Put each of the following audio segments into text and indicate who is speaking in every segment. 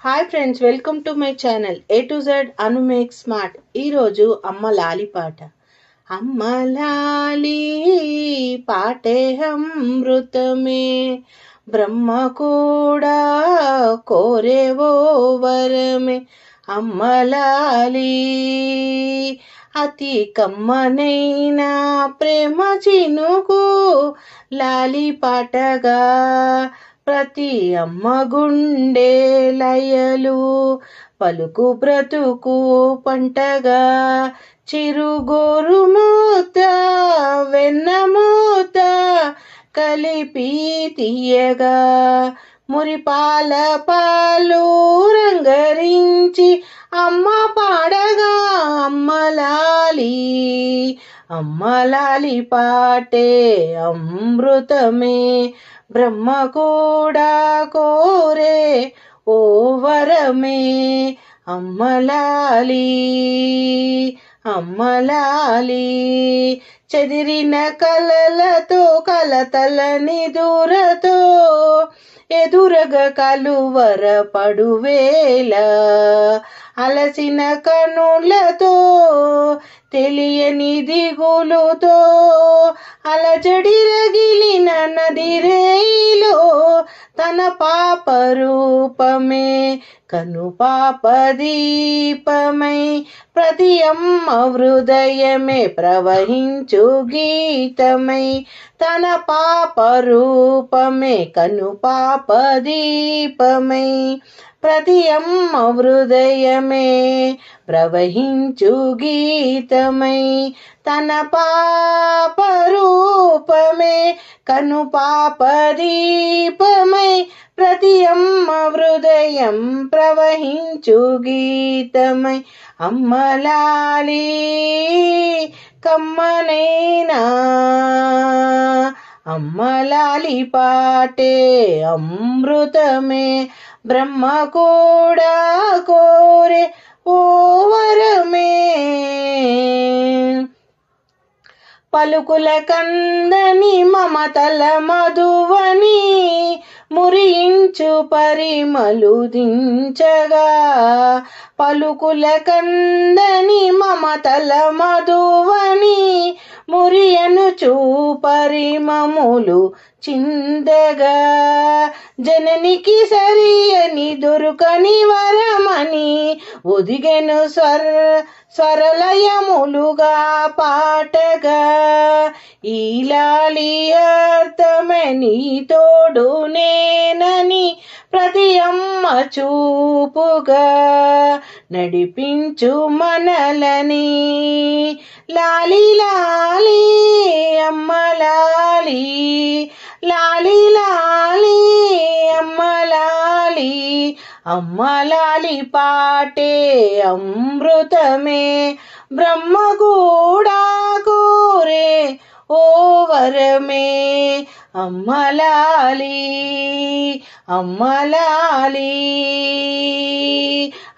Speaker 1: Hi friends, welcome to my channel A to Z Anu make smart. ఈరోజు అమ్మ లాలి పాట. అమ్మ లాలి పాటే అమృతమే, బ్రహ్మ కూడా కోరేవో వరమే. అమ్మ లాలి అతి కమ్మనైన ప్రేమ చినుకు, లాలి పాటగా ప్రతి అమ్మ గుండె లయలు పలుకు బ్రతుకు పంటగా. చిరుగోరు మూత వెన్నమూత కలిపి తీయగా, మురిపాల పాలు రంగరించి అమ్మ పాడగా. అమ్మ లాలి పాటే అమృతమే, బ్రహ్మ కూడా కోరే ఓ వరమే. అమ్మ లాలి చెదిరిన కలలతో కలతలని దూరతో ఎదురగ కలువర పడువేళ, అలసిన కనులతో తెలియని దిగులుతో అలజడి రగిలిన నదిరేలో తన పాప రూపమే కను పాప దీపమై ప్రతి అమ్మ హృదయమే ప్రవహించు గీతమై. తన పాప రూపమే కను పాప దీపమై ప్రతి అమ్మ హృదయమే ప్రవహించు గీతమై. తన పాప రూపమే కను పాప దీపమై ప్రతి అమ్మ హృదయం ప్రవహించు గీతమై. అమ్మ లాలి కమ్మనైనా అమ్మ లాలి పాటే అమృతమే, బ్రహ్మ కూడా కోరే ఓ వరమే. పలుకుల కందని మమతల మధువని మురించు పరిమళు దించగా, పలుకుల కందని మమతల మధువని మురియను చూపరిమములు చిందగా. జననికి సరియని దొరుకని వరమని ఒదిగెను స్వరలయములుగా పాటగా. ఈ లాలి అర్థమే నీ తోడు నేనని ప్రతి అమ్మ చూపుగా నడిపించు మనలని. లాలి లాలి అమ్మ లాలి, లాలి లాలి అమ్మ లాలి. అమ్మ లాలి పాటే అమృతమే, బ్రహ్మ కూడా కోరే ఓ వరమే. అమ్మ లాలి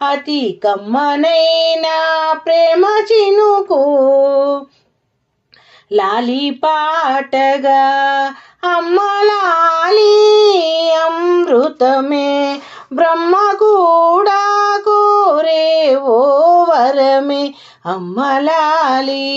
Speaker 1: అతి కమ్మనైన ప్రేమ చినుకు, లాలి పాటగా. అమ్మ లాలి అమృతమే, బ్రహ్మ కూడా కోరే ఓ వరమే. అమ్మ లాలి